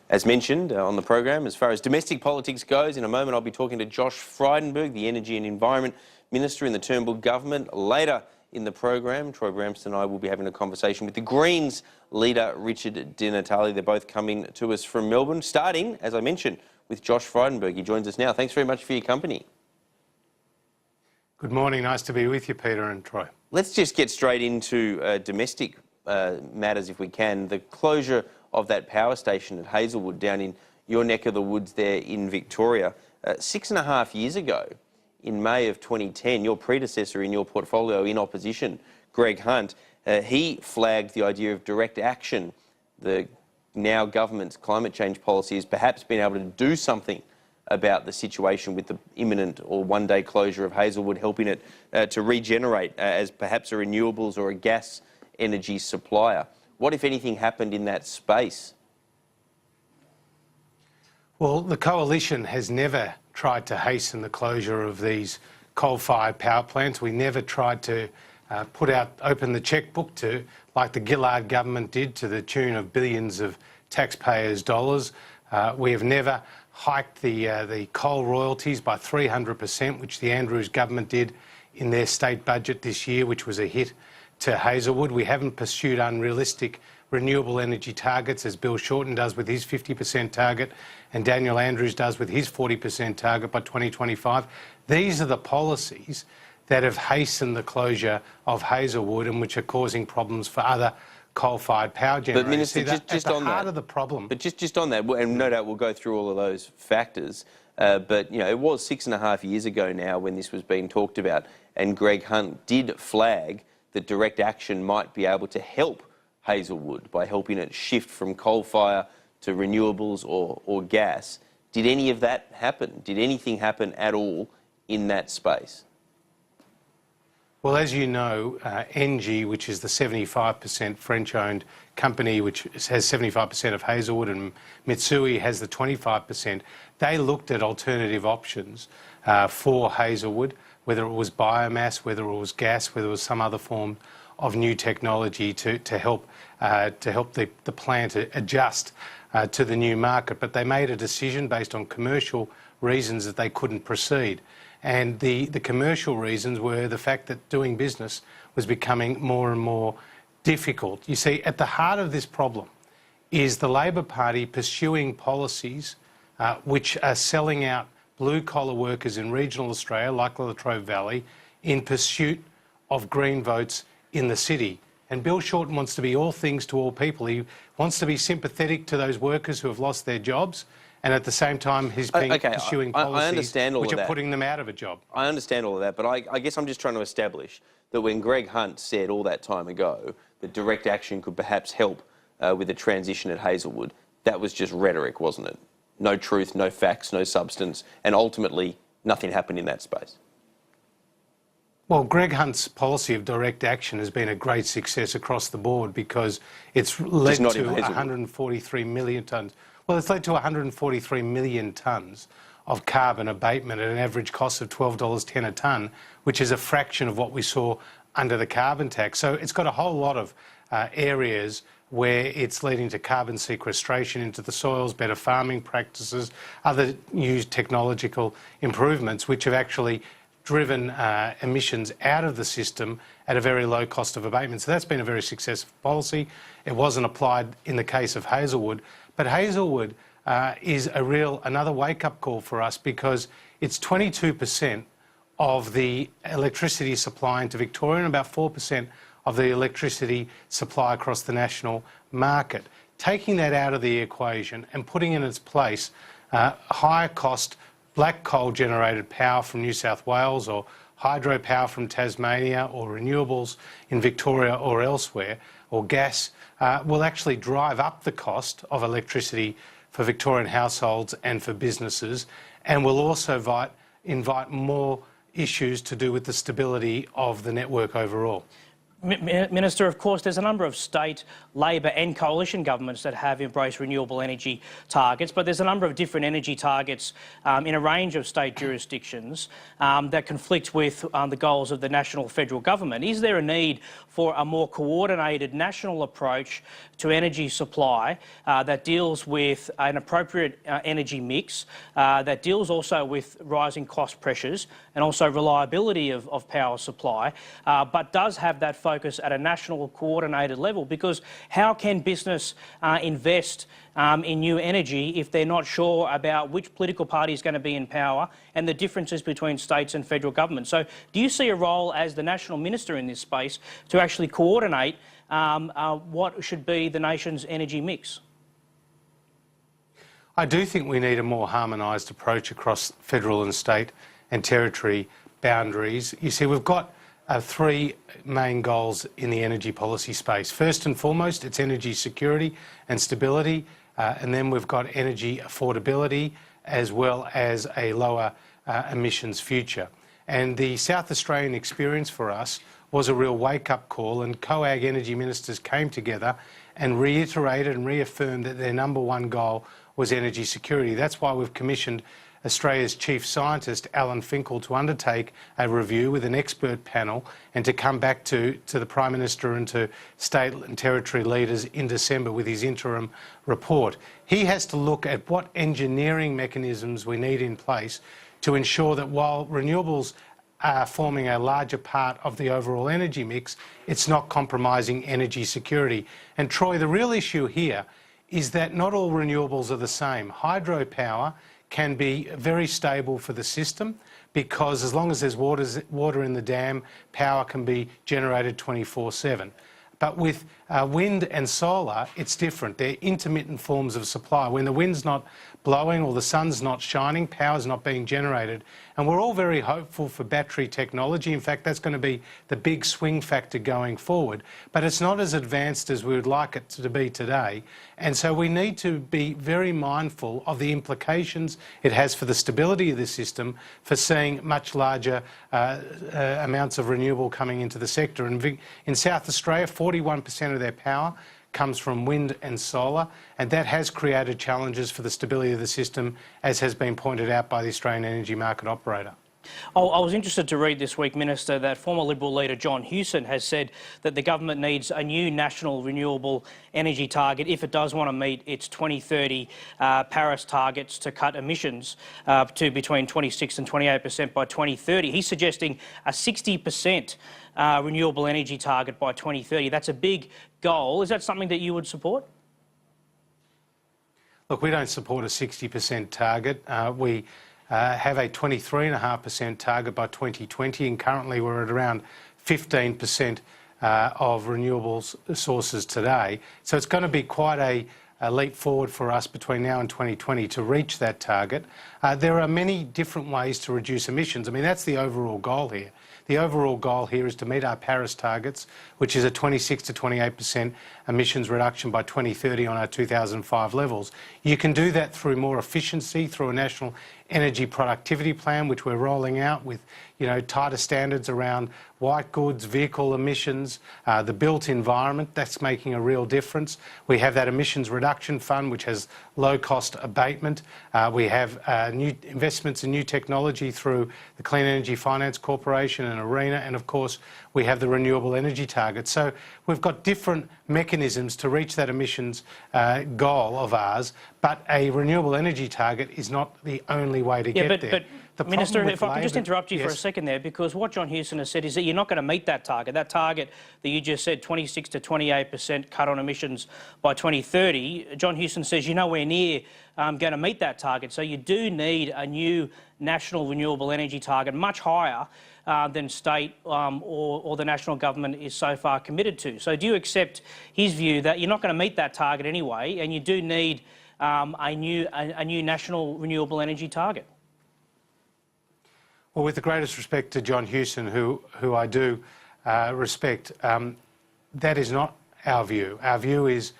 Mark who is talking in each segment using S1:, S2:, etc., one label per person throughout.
S1: As mentioned on the program, as far as domestic politics goes, in a moment I'll be talking to Josh Frydenberg, the Energy and Environment Minister in the Turnbull government. Later in the program, Troy Bramston and I will be having a conversation with the Greens leader, Richard Di Natale. They're both coming to us from Melbourne, starting, as I mentioned, with Josh Frydenberg. He joins us now. Thanks very much for your company.
S2: Good morning. Nice to be with you, Peter and Troy.
S1: Let's just get straight into domestic matters if we can. The closure of that power station at Hazelwood down in your neck of the woods there in Victoria. 6.5 years ago, in May of 2010, your predecessor in your portfolio in opposition, Greg Hunt, he flagged the idea of direct action. The now government's climate change policy has perhaps been able to do something about the situation with the imminent or one-day closure of Hazelwood, helping it to regenerate as perhaps a renewables or a gas energy supplier. What, if anything, happened in that space?
S2: Well, the Coalition has never tried to hasten the closure of these coal-fired power plants. We never tried to open the chequebook to, like the Gillard government did, to the tune of billions of taxpayers' dollars. We have never hiked the coal royalties by 300%, which the Andrews government did in their state budget this year, which was a hit to Hazelwood. We haven't pursued unrealistic renewable energy targets, as Bill Shorten does with his 50% target and Daniel Andrews does with his 40% target by 2025. These are the policies that have hastened the closure of Hazelwood and which are causing problems for other coal-fired power generators.
S1: But Minister, just on that,
S2: of the problem.
S1: But just on that, and no doubt we'll go through all of those factors. But you know, it was 6.5 years ago now when this was being talked about, and Greg Hunt did flag that direct action might be able to help Hazelwood by helping it shift from coal fire to renewables or gas. Did any of that happen? Did anything happen at all in that space?
S2: Well, as you know, ENGIE, which is the 75% French-owned company which has 75% of Hazelwood, and Mitsui has the 25%, they looked at alternative options for Hazelwood, whether it was biomass, whether it was gas, whether it was some other form of new technology to help the plant adjust to the new market. But they made a decision based on commercial reasons that they couldn't proceed. And the commercial reasons were the fact that doing business was becoming more and more difficult. You see, at the heart of this problem is the Labor Party pursuing policies which are selling out blue-collar workers in regional Australia, like the Latrobe Valley, in pursuit of green votes in the city. And Bill Shorten wants to be all things to all people. He wants to be sympathetic to those workers who have lost their jobs, and at the same time he's pursuing policies which are putting them out of a job.
S1: I understand all of that, but I guess I'm just trying to establish that when Greg Hunt said all that time ago that direct action could perhaps help with a transition at Hazelwood, that was just rhetoric, wasn't it? No truth, no facts, no substance, and ultimately nothing happened in that space.
S2: Well, Greg Hunt's policy of direct action has been a great success across the board because it's led to 143 million tonnes. Well, it's led to 143 million tonnes of carbon abatement at an average cost of $12.10 a tonne, which is a fraction of what we saw under the carbon tax. So it's got a whole lot of areas where it's leading to carbon sequestration into the soils, better farming practices, other new technological improvements which have actually driven emissions out of the system at a very low cost of abatement. So that's been a very successful policy. It wasn't applied in the case of Hazelwood, but Hazelwood is another wake-up call for us because it's 22% of the electricity supply into Victoria and about 4% of the electricity supply across the national market. Taking that out of the equation and putting in its place higher cost black coal generated power from New South Wales or hydropower from Tasmania or renewables in Victoria or elsewhere or gas will actually drive up the cost of electricity for Victorian households and for businesses, and will also invite more issues to do with the stability of the network overall.
S3: Minister, of course, there's a number of state, Labor and coalition governments that have embraced renewable energy targets, but there's a number of different energy targets in a range of state jurisdictions that conflict with the goals of the national federal government. Is there a need for a more coordinated national approach to energy supply that deals with an appropriate energy mix, that deals also with rising cost pressures and also reliability of power supply, but does have that focus at a national coordinated level? Because how can business invest in new energy if they're not sure about which political party is going to be in power and the differences between states and federal government? So do you see a role as the national minister in this space to actually coordinate what should be the nation's energy mix?
S2: I do think we need a more harmonised approach across federal and state and territory boundaries. You see, we've got three main goals in the energy policy space. First and foremost, it's energy security and stability, and then we've got energy affordability as well as a lower emissions future. And the South Australian experience for us was a real wake-up call, and COAG energy ministers came together and reiterated and reaffirmed that their number one goal was energy security. That's why we've commissioned Australia's chief scientist, Alan Finkel, to undertake a review with an expert panel and to come back to the Prime Minister and to state and territory leaders in December with his interim report. He has to look at what engineering mechanisms we need in place to ensure that while renewables are forming a larger part of the overall energy mix, it's not compromising energy security. And Troy, the real issue here is that not all renewables are the same. Hydropower can be very stable for the system because as long as there's water in the dam, power can be generated 24/7. But with wind and solar, it's different. They're intermittent forms of supply. When the wind's not blowing or the sun's not shining, power's not being generated. And we're all very hopeful for battery technology. In fact, that's going to be the big swing factor going forward. But it's not as advanced as we would like it to be today. And so we need to be very mindful of the implications it has for the stability of the system for seeing much larger amounts of renewable coming into the sector. And in South Australia, 41% of their power comes from wind and solar, and that has created challenges for the stability of the system, as has been pointed out by the Australian Energy Market Operator.
S3: I was interested to read this week, Minister, that former Liberal leader John Hewson has said that the government needs a new national renewable energy target if it does want to meet its 2030 Paris targets to cut emissions to between 26 and 28% by 2030. He's suggesting a 60% renewable energy target by 2030. That's a big goal. Is that something that you would support?
S2: Look, we don't support a 60% target. We have a 23.5% target by 2020, and currently we're at around 15% of renewables sources today. So it's going to be quite a leap forward for us between now and 2020 to reach that target. There are many different ways to reduce emissions. I mean, that's the overall goal here. The overall goal here is to meet our Paris targets, which is a 26 to 28% emissions reduction by 2030 on our 2005 levels. You can do that through more efficiency, through a national energy productivity plan, which we're rolling out with, tighter standards around white goods, vehicle emissions, the built environment. That's making a real difference. We have that emissions reduction fund, which has low-cost abatement. We have new investments in new technology through the Clean Energy Finance Corporation and ARENA, and of course we have the renewable energy target. So we've got different mechanisms to reach that emissions goal of ours, but a renewable energy target is not the only way to get there.
S3: Minister, if I can just interrupt you for a second there, because what John Hewson has said is that you're not going to meet that target. That target that you just said, 26 to 28% cut on emissions by 2030, John Hewson says you're nowhere near going to meet that target. So you do need a new national renewable energy target, much higher than state or the national government is so far committed to. So do you accept his view that you're not going to meet that target anyway, and you do need a new national renewable energy target?
S2: Well, with the greatest respect to John Hewson, who I do respect, that is not our view. Our view is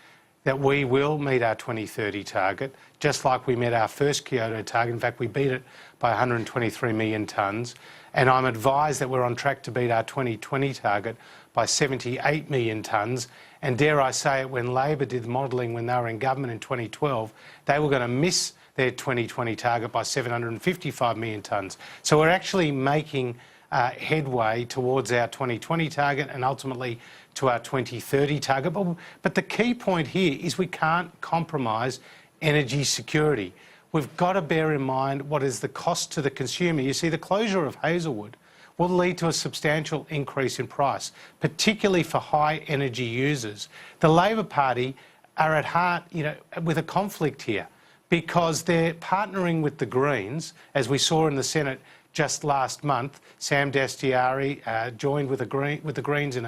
S2: that we will meet our 2030 target, just like we met our first Kyoto target. In fact, we beat it by 123 million tonnes. And I'm advised that we're on track to beat our 2020 target by by 78 million tonnes. And dare I say it, when Labor did modelling when they were in government in 2012, they were going to miss their 2020 target by 755 million tonnes. So we're actually making headway towards our 2020 target and ultimately to our 2030 target. But the key point here is we can't compromise energy security. We've got to bear in mind what is the cost to the consumer. You see, the closure of Hazelwood will lead to a substantial increase in price, particularly for high energy users. The Labor Party are at heart, with a conflict here because they're partnering with the Greens, as we saw in the Senate just last month. Sam Dastyari joined with the Greens in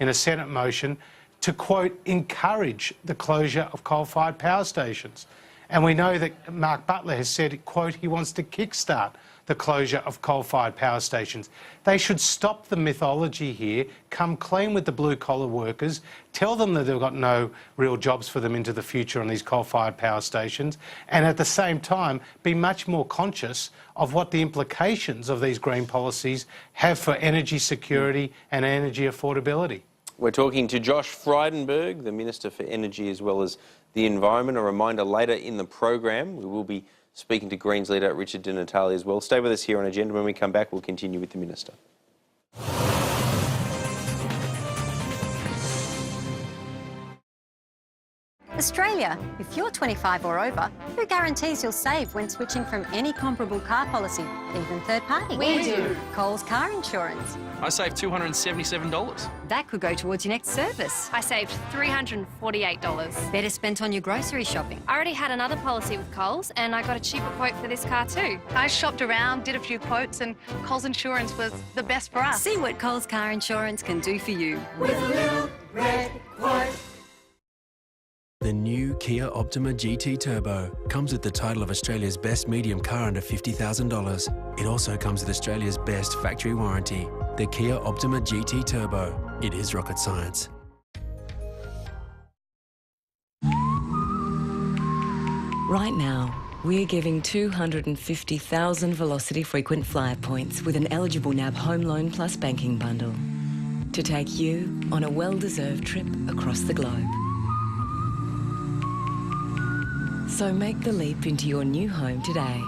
S2: a Senate motion to, quote, encourage the closure of coal-fired power stations. And we know that Mark Butler has said, quote, he wants to kickstart the closure of coal-fired power stations. They should stop the mythology here, come clean with the blue-collar workers, tell them that they've got no real jobs for them into the future on these coal-fired power stations, and at the same time be much more conscious of what the implications of these green policies have for energy security and energy affordability.
S1: We're talking to Josh Frydenberg, the Minister for Energy as well as the Environment. A reminder, later in the program we will be speaking to Greens leader Richard Di Natale as well. Stay with us here on Agenda. When we come back, we'll continue with the Minister.
S4: Australia, if you're 25 or over, who guarantees you'll save when switching from any comparable car policy, even third party?
S5: We do.
S4: Coles Car Insurance.
S5: I saved $277.
S4: That could go towards your next service.
S6: I saved $348.
S4: Better spent on your grocery shopping.
S6: I already had another policy with Coles and I got a cheaper quote for this car too.
S7: I shopped around, did a few quotes, and Coles Insurance was the best for us.
S4: See what Coles Car Insurance can do for you.
S8: With a little red quote.
S9: The new Kia Optima GT Turbo comes with the title of Australia's best medium car under $50,000. It also comes with Australia's best factory warranty. The Kia Optima GT Turbo. It is rocket science.
S10: Right now, we're giving 250,000 Velocity frequent flyer points with an eligible NAB home loan plus banking bundle to take you on a well-deserved trip across the globe. So make the leap into your new home today,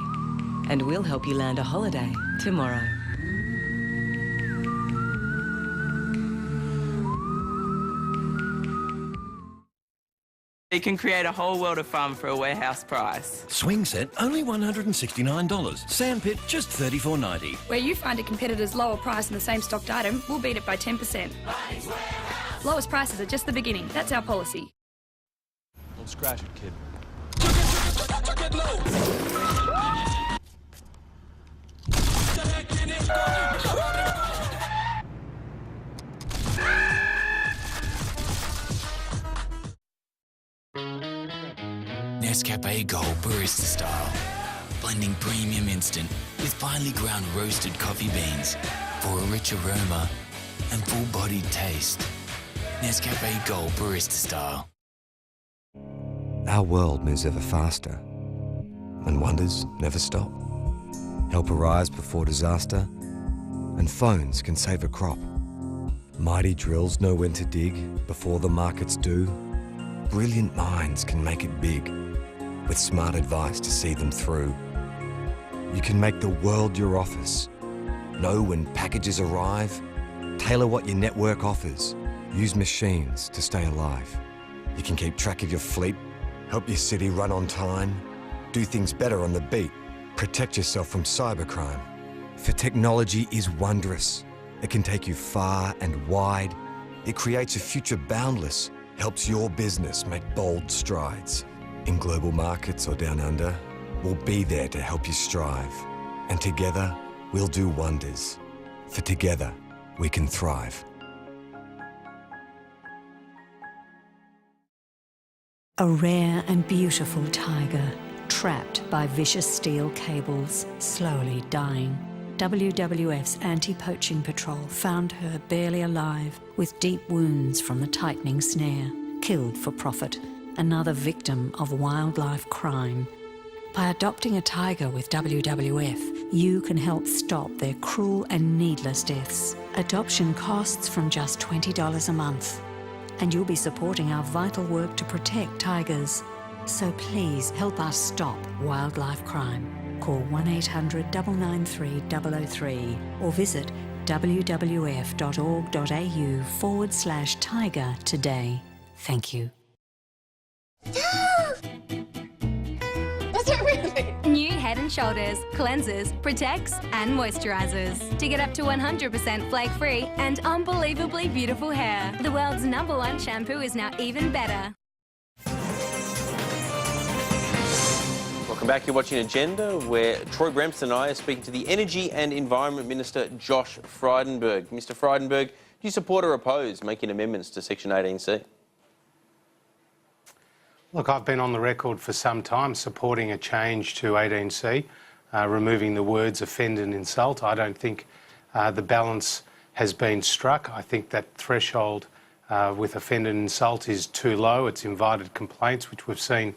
S10: and we'll help you land a holiday tomorrow.
S11: You can create a whole world of fun for a warehouse price.
S12: Swing set, only $169. Sandpit, just $34.90.
S13: Where you find a competitor's lower price on the same stocked item, we'll beat it by 10%. Lowest prices are just the beginning. That's our policy.
S14: Don't scratch it, kid.
S15: Nescafe Gold Barista Style. Blending premium instant with finely ground roasted coffee beans for a rich aroma and full-bodied taste. Nescafe Gold Barista Style.
S16: Our world moves ever faster, and wonders never stop. Help arise before disaster, and phones can save a crop. Mighty drills know when to dig before the markets do. Brilliant minds can make it big, with smart advice to see them through. You can make the world your office. Know when packages arrive. Tailor what your network offers. Use machines to stay alive. You can keep track of your fleet, help your city run on time, do things better on the beat, protect yourself from cybercrime. For technology is wondrous. It can take you far and wide. It creates a future boundless, helps your business make bold strides. In global markets or down under, we'll be there to help you strive. And together, we'll do wonders. For together, we can thrive.
S17: A rare and beautiful tiger, trapped by vicious steel cables, slowly dying. WWF's anti-poaching patrol found her barely alive, with deep wounds from the tightening snare, killed for profit, another victim of wildlife crime. By adopting a tiger with WWF, you can help stop their cruel and needless deaths. Adoption costs from just $20 a month. And you'll be supporting our vital work to protect tigers. So please help us stop wildlife crime. Call 1-800-993-003 or visit wwf.org.au/tiger today. Thank you.
S18: Was it really?
S6: New Head & Shoulders cleanses, protects and moisturizers to get up to 100% flake-free and unbelievably beautiful hair. The world's #1 shampoo is now even better.
S1: Welcome back. You're watching Agenda, where Troy Bramston and I are speaking to the Energy and Environment Minister, Josh Frydenberg. Mr Frydenberg, do you support or oppose making amendments to Section 18C?
S2: Look, I've been on the record for some time supporting a change to 18C, removing the words offend and insult. I don't think the balance has been struck. I think that threshold with offend and insult is too low. It's invited complaints, which we've seen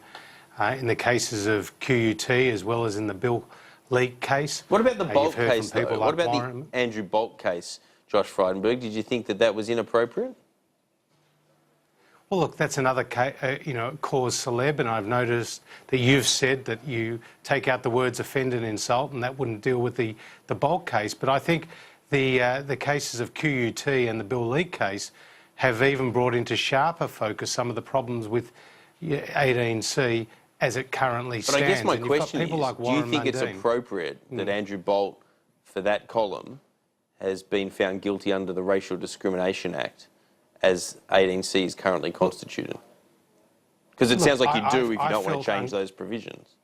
S2: in the cases of QUT as well as in the Bill Leak case.
S1: What about the Bolt case, though?
S2: Like
S1: what about the Andrew Bolt case, Josh Frydenberg? Did you think that that was inappropriate?
S2: Well, look, that's another cause célèbre, and I've noticed that you've said that you take out the words offend and insult, and that wouldn't deal with the Bolt case. But I think the cases of QUT and the Bill Leak case have even brought into sharper focus some of the problems with 18C as it currently stands.
S1: But I guess my question is,
S2: like
S1: do you think it's appropriate that Andrew Bolt, for that column, has been found guilty under the Racial Discrimination Act as 18C is currently constituted? Because it sounds like you do if you don't want to change those provisions.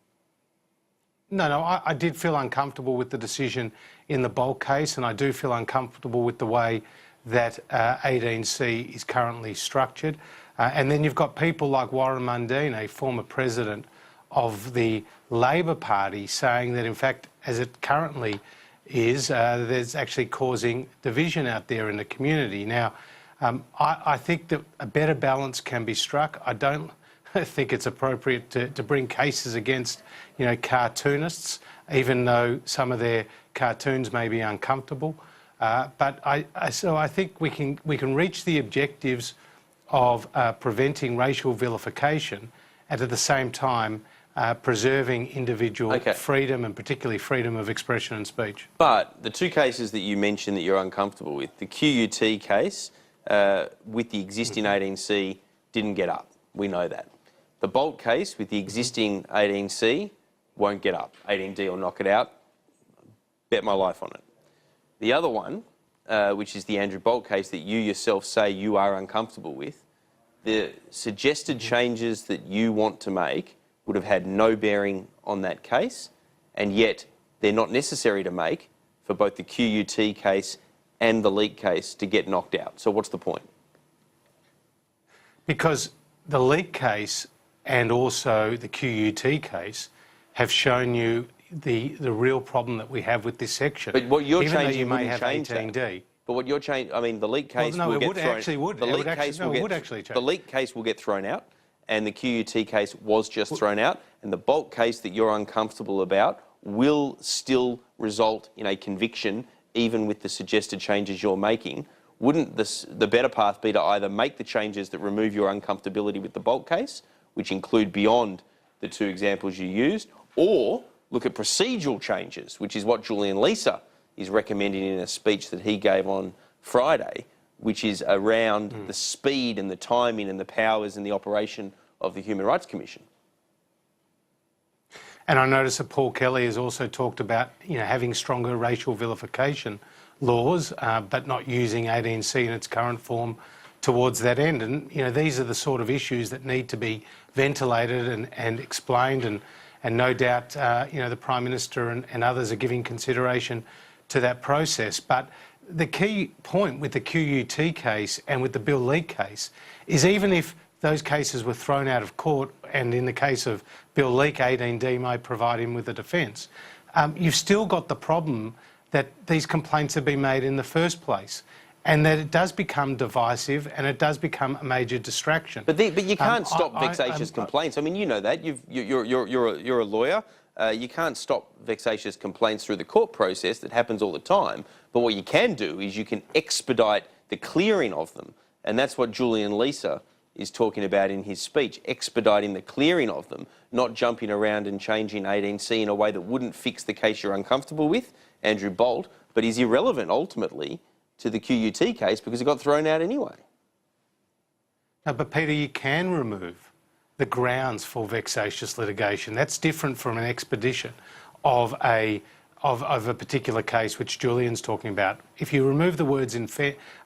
S2: No, I did feel uncomfortable with the decision in the Bolt case, and I do feel uncomfortable with the way that 18C is currently structured. And then you've got people like Warren Mundine, a former president of the Labor Party, saying that, in fact, as it currently is, there's actually causing division out there in the community. Now, I think that a better balance can be struck. I don't think it's appropriate to bring cases against, cartoonists, even though some of their cartoons may be uncomfortable. So I think we can reach the objectives of preventing racial vilification and at the same time preserving individual freedom and particularly freedom of expression and speech.
S1: But the two cases that you mentioned that you're uncomfortable with, the QUT case with the existing 18C didn't get up. We know that. The Bolt case with the existing 18C won't get up. 18D will knock it out. Bet my life on it. The other one, which is the Andrew Bolt case that you yourself say you are uncomfortable with, the suggested changes that you want to make would have had no bearing on that case, and yet they're not necessary to make for both the QUT case and the Leak case to get knocked out. So what's the point?
S2: Because the Leak case and also the QUT case have shown you the real problem that we have with this section.
S1: But what you're
S2: even
S1: changing
S2: though you may have
S1: change
S2: 18D.
S1: That. But what you're changing, I mean, the Leak case
S2: will
S1: get thrown.
S2: Actually would.
S1: The Leak case will get. The Leak case will get thrown out, and the QUT case was just thrown out, and the Bolt case that you're uncomfortable about will still result in a conviction, even with the suggested changes you're making. Wouldn't the better path be to either make the changes that remove your uncomfortability with the Bolt case, which include beyond the two examples you used, or look at procedural changes, which is what Julian Leeser is recommending in a speech that he gave on Friday, which is around the speed and the timing and the powers and the operation of the Human Rights Commission.
S2: And I notice that Paul Kelly has also talked about, having stronger racial vilification laws, but not using 18C in its current form towards that end. And, these are the sort of issues that need to be ventilated and explained, and no doubt, the Prime Minister and others are giving consideration to that process. But the key point with the QUT case and with the Bill Leak case is even if those cases were thrown out of court, and in the case of Bill Leak, 18D may provide him with a defence, you've still got the problem that these complaints have been made in the first place, and that it does become divisive and it does become a major distraction.
S1: But you can't stop vexatious complaints. I mean, you know that. You're a lawyer. You can't stop vexatious complaints through the court process. That happens all the time. But what you can do is you can expedite the clearing of them. And that's what Julian Leeser is talking about in his speech, expediting the clearing of them, not jumping around and changing 18C in a way that wouldn't fix the case you're uncomfortable with, Andrew Bolt, but is irrelevant ultimately to the QUT case because it got thrown out anyway.
S2: No, but Peter, you can remove the grounds for vexatious litigation. That's different from an expedition of a particular case which Julian's talking about. If you remove the words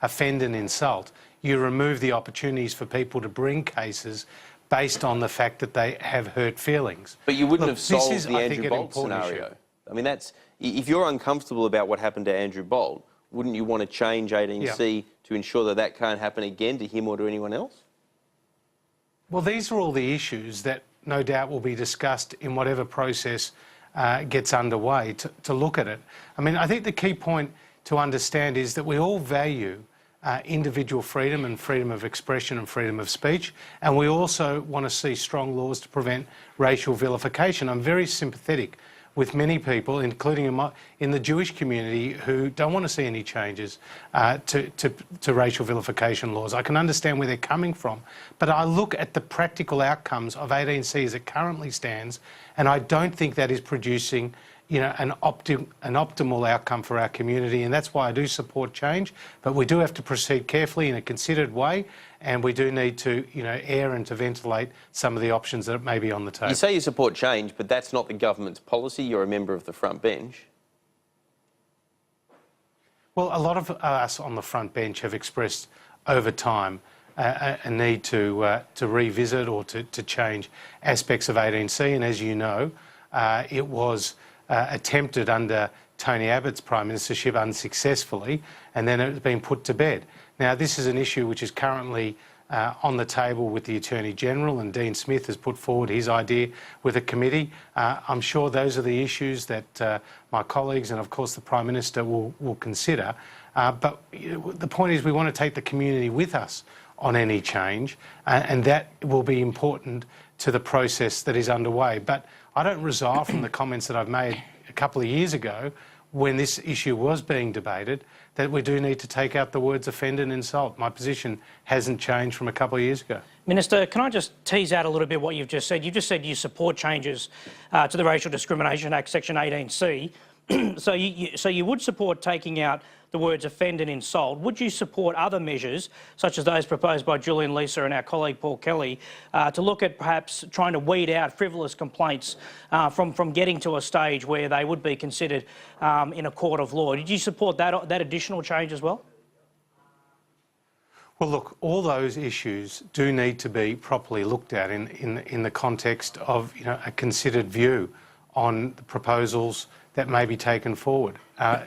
S2: offend and insult, you remove the opportunities for people to bring cases based on the fact that they have hurt feelings.
S1: But you wouldn't have solved the Andrew Bolt scenario.
S2: Issue.
S1: I mean, if you're uncomfortable about what happened to Andrew Bolt, wouldn't you want to change 18C to ensure that that can't happen again to him or to anyone else?
S2: Well, these are all the issues that no doubt will be discussed in whatever process gets underway to look at it. I mean, I think the key point to understand is that we all value individual freedom and freedom of expression and freedom of speech, and we also want to see strong laws to prevent racial vilification. I'm very sympathetic with many people, including in the Jewish community, who don't want to see any changes to racial vilification laws. I can understand where they're coming from, but I look at the practical outcomes of 18C as it currently stands, and I don't think that is producing an optimal outcome for our community, and that's why I do support change, but we do have to proceed carefully in a considered way, and we do need to, air and to ventilate some of the options that may be on the table.
S1: You say you support change, but that's not the government's policy. You're a member of the front bench.
S2: Well, a lot of us on the front bench have expressed over time a need to revisit or to change aspects of 18C, and as you know, it was attempted under Tony Abbott's Prime Ministership unsuccessfully, and then it's been put to bed. Now, this is an issue which is currently on the table with the Attorney-General, and Dean Smith has put forward his idea with a committee. I'm sure those are the issues that my colleagues and, of course, the Prime Minister will consider. But the point is we want to take the community with us on any change, and that will be important to the process that is underway. But I don't resile from the comments that I've made a couple of years ago when this issue was being debated, that we do need to take out the words offend and insult. My position hasn't changed from a couple of years ago.
S3: Minister, can I just tease out a little bit what you've just said? You just said you support changes to the Racial Discrimination Act, Section 18C. So you would support taking out the words offend and insult. Would you support other measures, such as those proposed by Julian Leeser and our colleague Paul Kelly, to look at perhaps trying to weed out frivolous complaints from getting to a stage where they would be considered in a court of law? Did you support that additional change as well?
S2: Well, look, all those issues do need to be properly looked at in the context of a considered view on the proposals that may be taken forward.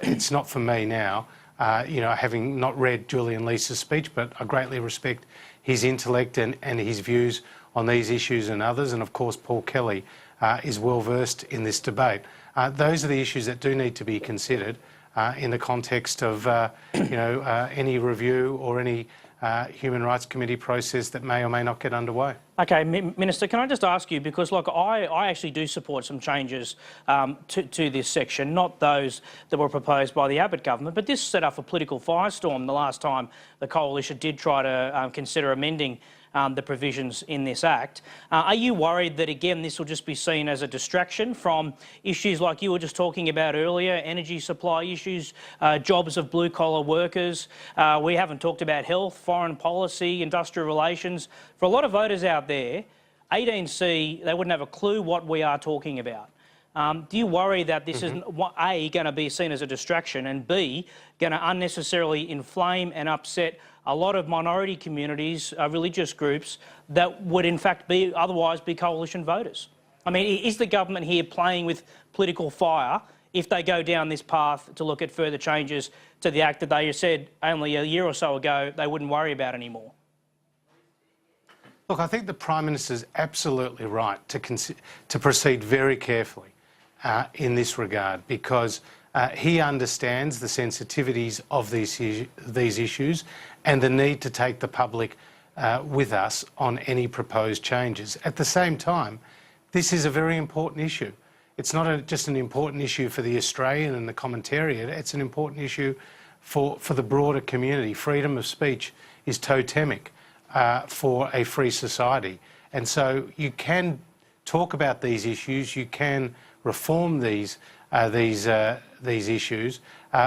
S2: It's not for me now, having not read Julian Leeser's speech, but I greatly respect his intellect and his views on these issues and others. And of course, Paul Kelly is well versed in this debate. Those are the issues that do need to be considered in the context of, any review or any Human Rights Committee process that may or may not get underway.
S3: Okay, Minister, can I just ask you, because look, I actually do support some changes to this section, not those that were proposed by the Abbott government, but this set up a political firestorm the last time the Coalition did try to consider amending the provisions in this Act. Are you worried that, again, this will just be seen as a distraction from issues like you were just talking about earlier, energy supply issues, jobs of blue-collar workers? We haven't talked about health, foreign policy, industrial relations. For a lot of voters out there, 18C, they wouldn't have a clue what we are talking about. Do you worry that this is, A, going to be seen as a distraction, and B, going to unnecessarily inflame and upset a lot of minority communities, religious groups that would in fact otherwise be Coalition voters? I mean, is the government here playing with political fire if they go down this path to look at further changes to the Act that they said only a year or so ago they wouldn't worry about anymore?
S2: Look, I think the Prime Minister's absolutely right to proceed very carefully in this regard, because he understands the sensitivities of these issues and the need to take the public with us on any proposed changes. At the same time, this is a very important issue. it's not just an important issue for the Australian and the commentariat, it's an important issue for the broader community. Freedom of speech is totemic for a free society. And so you can talk about these issues, you can reform these issues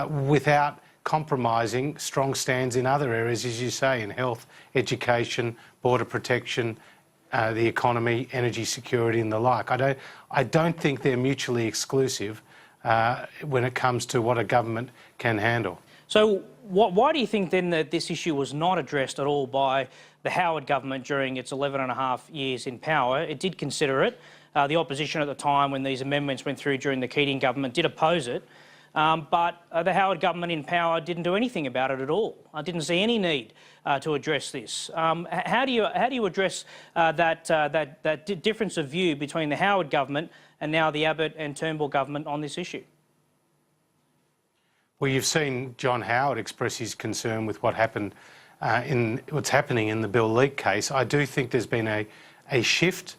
S2: without compromising strong stands in other areas, as you say, in health, education, border protection, the economy, energy security and the like. I don't think they're mutually exclusive when it comes to what a government can handle.
S3: So why do you think then that this issue was not addressed at all by the Howard government during its 11.5 years in power? It did consider it. The opposition at the time when these amendments went through during the Keating government did oppose it. But the Howard government in power didn't do anything about it at all. I didn't see any need to address this. How do you address that difference of view between the Howard government and now the Abbott and Turnbull government on this issue?
S2: Well, you've seen John Howard express his concern with what happened what's happening in the Bill Leak case. I do think there's been a shift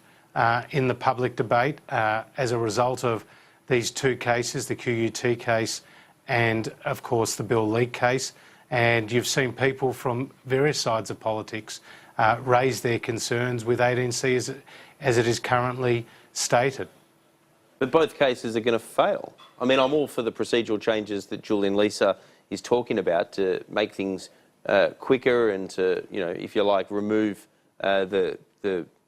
S2: in the public debate as a result of these two cases, the QUT case and, of course, the Bill Leak case. And you've seen people from various sides of politics raise their concerns with 18C as it is currently stated.
S1: But both cases are going to fail. I mean, I'm all for the procedural changes that Julian Leeser is talking about to make things quicker and to, you know, if you like, remove the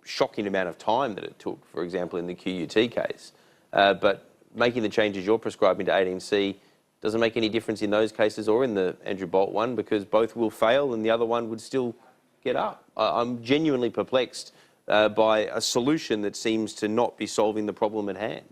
S1: shocking amount of time that it took, for example, in the QUT case. But making the changes you're prescribing to 18C doesn't make any difference in those cases or in the Andrew Bolt one, because both will fail and the other one would still get up. I'm genuinely perplexed by a solution that seems to not be solving the problem at hand.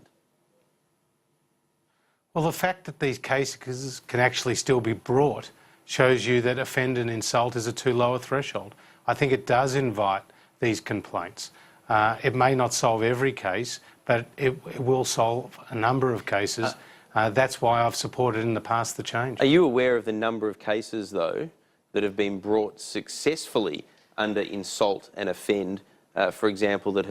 S2: Well, the fact that these cases can actually still be brought shows you that offend and insult is a too low a threshold. I think it does invite these complaints. It may not solve every case, but it will solve a number of cases. That's why I've supported in the past the change.
S1: Are you aware of the number of cases, though, that have been brought successfully under insult and offend, for example, that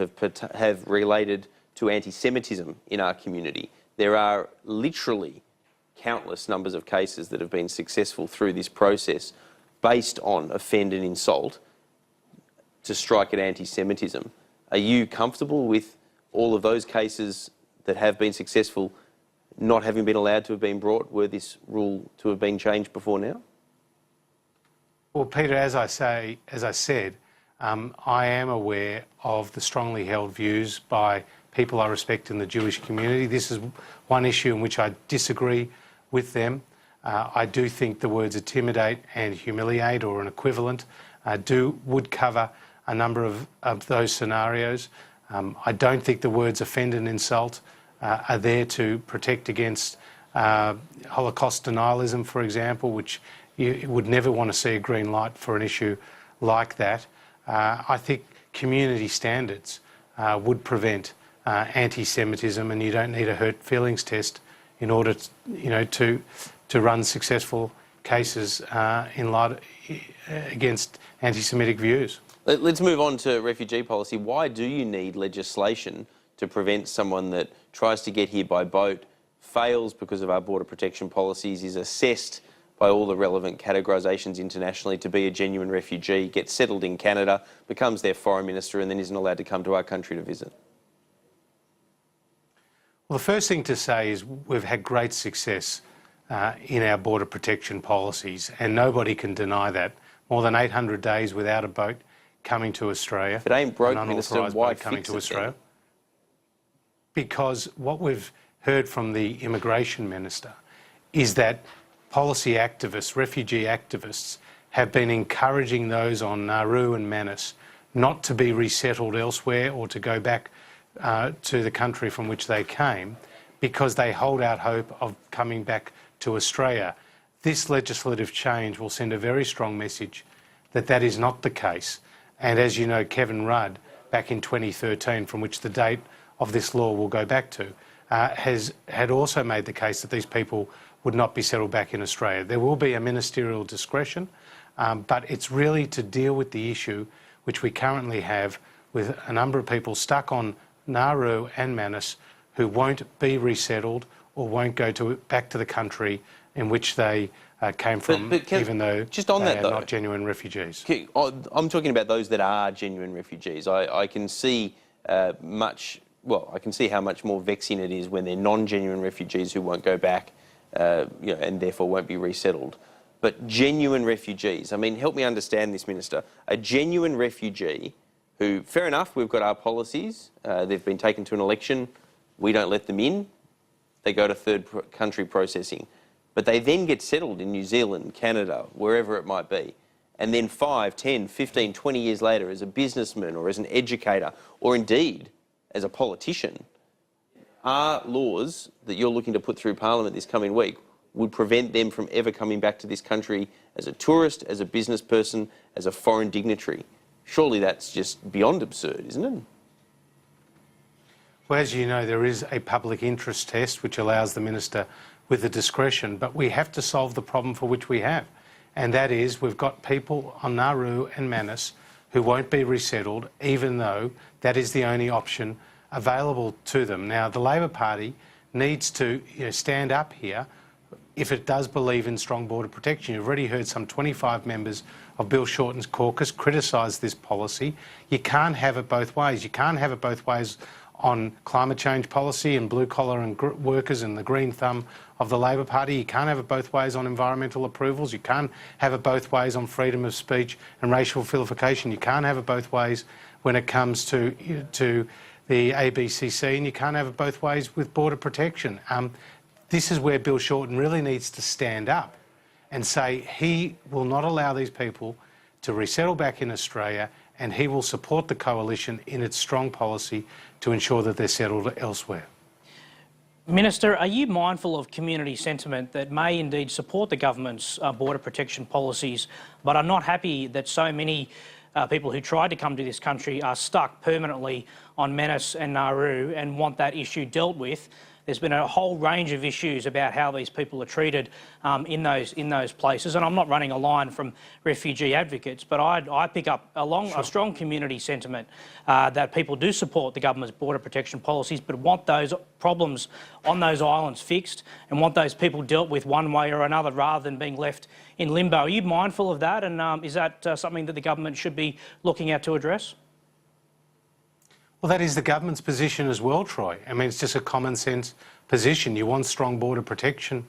S1: have related to anti-Semitism in our community? There are literally countless numbers of cases that have been successful through this process based on offend and insult to strike at anti-Semitism. Are you comfortable with all of those cases that have been successful not having been allowed to have been brought were this rule to have been changed before now?
S2: Well, Peter, as I said, I am aware of the strongly held views by people I respect in the Jewish community. This is one issue in which I disagree with them. I do think the words intimidate and humiliate, or an equivalent, would cover a number of those scenarios. I don't think the words offend and insult are there to protect against Holocaust denialism, for example, which you would never want to see a green light for an issue like that. I think community standards would prevent anti-Semitism, and you don't need a hurt feelings test in order to run successful cases against anti-Semitic views.
S1: Let's move on to refugee policy. Why do you need legislation to prevent someone that tries to get here by boat, fails because of our border protection policies, is assessed by all the relevant categorisations internationally to be a genuine refugee, gets settled in Canada, becomes their foreign minister and then isn't allowed to come to our country to visit?
S2: Well, the first thing to say is we've had great success in our border protection policies, and nobody can deny that. More than 800 days without a boat coming to Australia.
S1: If it ain't broke, Minister, why
S2: coming
S1: fix
S2: to
S1: it
S2: Australia?
S1: then?
S2: Because what we've heard from the Immigration Minister is that policy activists, refugee activists, have been encouraging those on Nauru and Manus not to be resettled elsewhere or to go back to the country from which they came, because they hold out hope of coming back to Australia. This legislative change will send a very strong message that that is not the case. And as you know, Kevin Rudd, back in 2013, from which the date of this law will go back to, had also made the case that these people would not be settled back in Australia. There will be a ministerial discretion, but it's really to deal with the issue which we currently have with a number of people stuck on Nauru and Manus who won't be resettled or won't go back to the country in which they came from, even though
S1: just on
S2: they
S1: that,
S2: are
S1: though,
S2: not genuine refugees.
S1: I'm talking about those that are genuine refugees. I can see I can see how much more vexing it is when they're non-genuine refugees who won't go back, and therefore won't be resettled. But genuine refugees, I mean, help me understand this, Minister. A genuine refugee who, fair enough, we've got our policies, they've been taken to an election, we don't let them in, they go to third country processing. But they then get settled in New Zealand, Canada, wherever it might be. And then 5, 10, 15, 20 years later, as a businessman or as an educator, or indeed as a politician, are laws that you're looking to put through Parliament this coming week would prevent them from ever coming back to this country as a tourist, as a business person, as a foreign dignitary. Surely that's just beyond absurd, isn't it?
S2: Well, as you know, there is a public interest test which allows the Minister with the discretion, but we have to solve the problem for which we have. And that is, we've got people on Nauru and Manus who won't be resettled, even though that is the only option available to them. Now, the Labor Party needs to stand up here if it does believe in strong border protection. You've already heard some 25 members of Bill Shorten's caucus criticise this policy. You can't have it both ways. You can't have it both ways on climate change policy and blue-collar and workers and the green thumb of the Labor Party. You can't have it both ways on environmental approvals. You can't have it both ways on freedom of speech and racial vilification. You can't have it both ways when it comes to the ABCC, and you can't have it both ways with border protection. This is where Bill Shorten really needs to stand up and say he will not allow these people to resettle back in Australia, and he will support the coalition in its strong policy to ensure that they're settled elsewhere.
S3: Minister, are you mindful of community sentiment that may indeed support the government's border protection policies, but are not happy that so many people who tried to come to this country are stuck permanently on Manus and Nauru and want that issue dealt with? There's been a whole range of issues about how these people are treated in those places, and I'm not running a line from refugee advocates, but I pick up a strong community sentiment that people do support the government's border protection policies, but want those problems on those islands fixed and want those people dealt with one way or another rather than being left in limbo. Are you mindful of that, and is that something that the government should be looking at to address?
S2: Well, that is the government's position as well, Troy. I mean, it's just a common sense position. You want strong border protection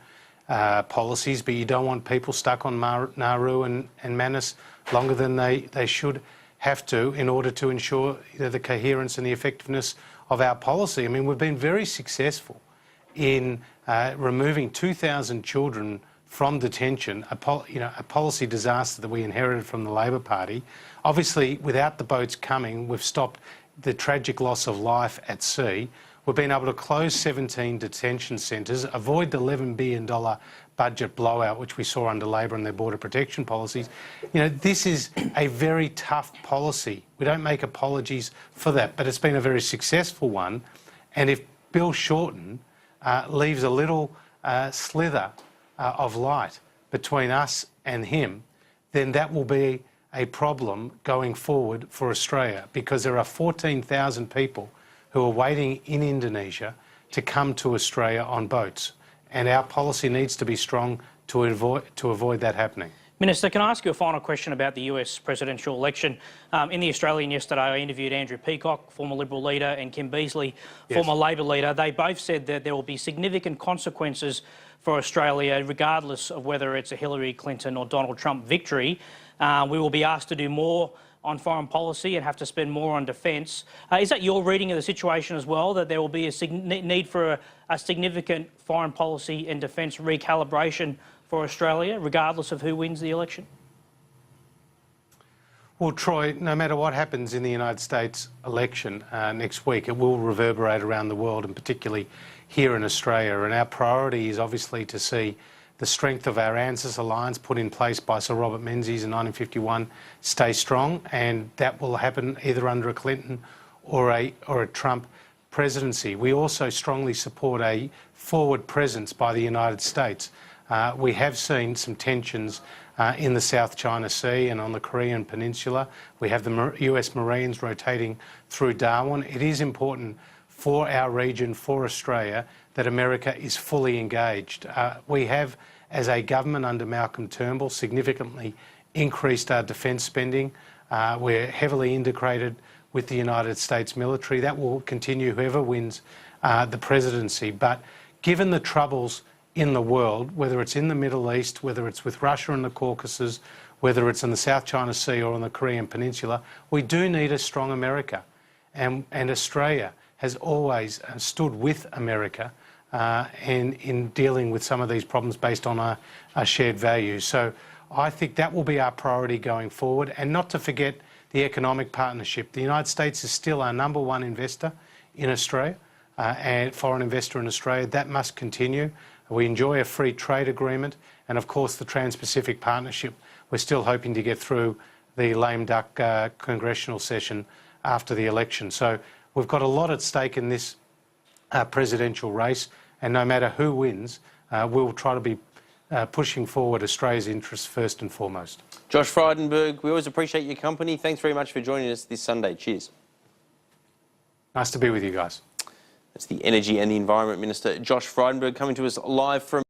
S2: policies, but you don't want people stuck on Nauru and Manus longer than they should have to in order to ensure the coherence and the effectiveness of our policy. I mean, we've been very successful in removing 2,000 children from detention, a policy disaster that we inherited from the Labor Party. Obviously, without the boats coming, we've stopped the tragic loss of life at sea. We've been able to close 17 detention centres, avoid the $11 billion budget blowout which we saw under Labor and their border protection policies. This is a very tough policy. We don't make apologies for that, but it's been a very successful one. And if Bill Shorten leaves a little slither of light between us and him, then that will be a problem going forward for Australia, because there are 14,000 people who are waiting in Indonesia to come to Australia on boats, and our policy needs to be strong to avoid that happening.
S3: Minister, can I ask you a final question about the US presidential election? In The Australian yesterday, I interviewed Andrew Peacock, former Liberal leader, and Kim Beazley, former Labor leader. They both said that there will be significant consequences for Australia, regardless of whether it's a Hillary Clinton or Donald Trump victory. We will be asked to do more on foreign policy and have to spend more on defence. Is that your reading of the situation as well, that there will be a need for a significant foreign policy and defence recalibration for Australia, regardless of who wins the election?
S2: Well, Troy, no matter what happens in the United States election next week, it will reverberate around the world, and particularly here in Australia. And our priority is obviously to see the strength of our ANZUS alliance put in place by Sir Robert Menzies in 1951 stay strong, and that will happen either under a Clinton or a Trump presidency. We also strongly support a forward presence by the United States. We have seen some tensions in the South China Sea and on the Korean Peninsula. We have the US Marines rotating through Darwin. It is important for our region, for Australia, that America is fully engaged. We have, as a government under Malcolm Turnbull, significantly increased our defence spending. We're heavily integrated with the United States military. That will continue whoever wins the presidency. But given the troubles in the world, whether it's in the Middle East, whether it's with Russia and the Caucasus, whether it's in the South China Sea or on the Korean Peninsula, we do need a strong America. And Australia has always stood with America in dealing with some of these problems based on our shared values. So I think that will be our priority going forward, and not to forget the economic partnership. The United States is still our #1 investor in Australia, and foreign investor in Australia. That must continue. We enjoy a free trade agreement, and of course the Trans-Pacific Partnership. We're still hoping to get through the lame duck congressional session after the election. So we've got a lot at stake in this presidential race, and no matter who wins, we'll try to be pushing forward Australia's interests first and foremost.
S1: Josh Frydenberg, we always appreciate your company. Thanks very much for joining us this Sunday. Cheers.
S2: Nice to be with you guys.
S1: That's the Energy and the Environment Minister, Josh Frydenberg, coming to us live from